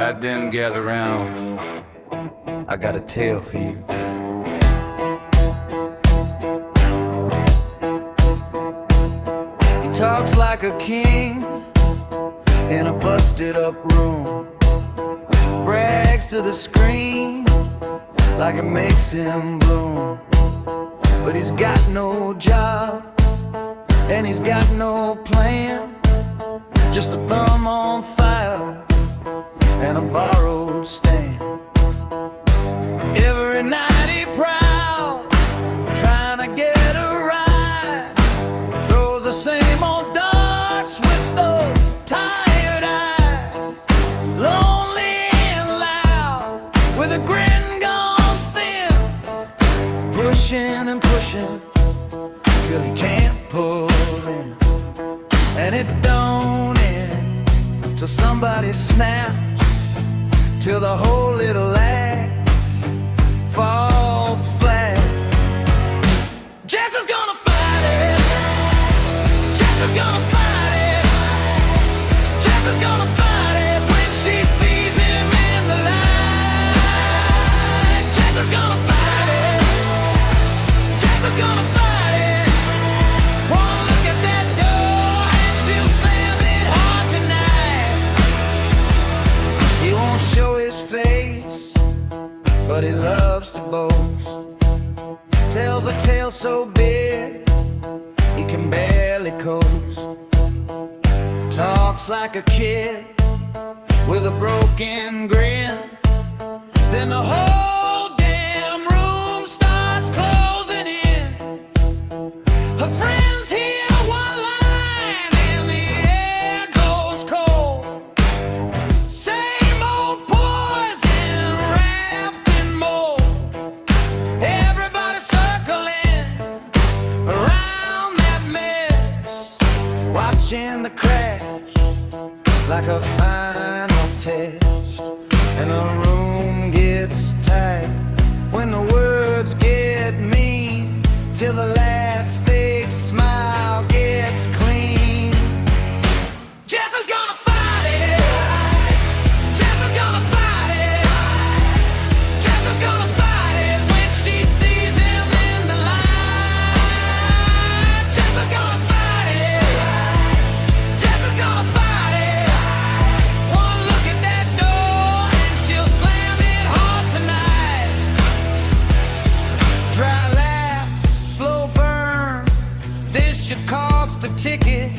Right then, gather round. I got a tale for you. He talks like a king in a busted up room, brags to the screen like it makes him bloom. But he's got no job and he's got no plan, just a thumb on fire and a borrowed stand. Every night he prowls, trying to get a ride, throws the same old darts with those tired eyes, lonely and loud, with a grin gone thin, pushing and pushing till he can't pull in. And it don't end till somebody snaps, till the whole little act falls flat. Jess is gonna fight it. Jess is gonna fight it. Jess is gonna fight it when she sees him in the light. Jess is gonna fight it. Jess is gonna fight it. One look at that door and she'll slam it hard tonight. He won't show his face, but he loves to boast. Tells a tale so big he can barely coast. Talks like a kid with a broken grin. Then the whole damn room starts closing in. Her friends hear one line and the air goes cold. Same old poison wrapped in mold. Everybody circling around that mess, watching the crash like a final test. And the room gets tight when the words get mean, till the last fake smile gets clean. Jess is gonna fight it. Jess is gonna fight it. Jess is gonna fight it when she sees him in the light. Jess is gonna fight it. Jess is gonna fight it. One look at that door and she'll slam it hard tonight. Dry laugh, slow burn, this should cost a ticket.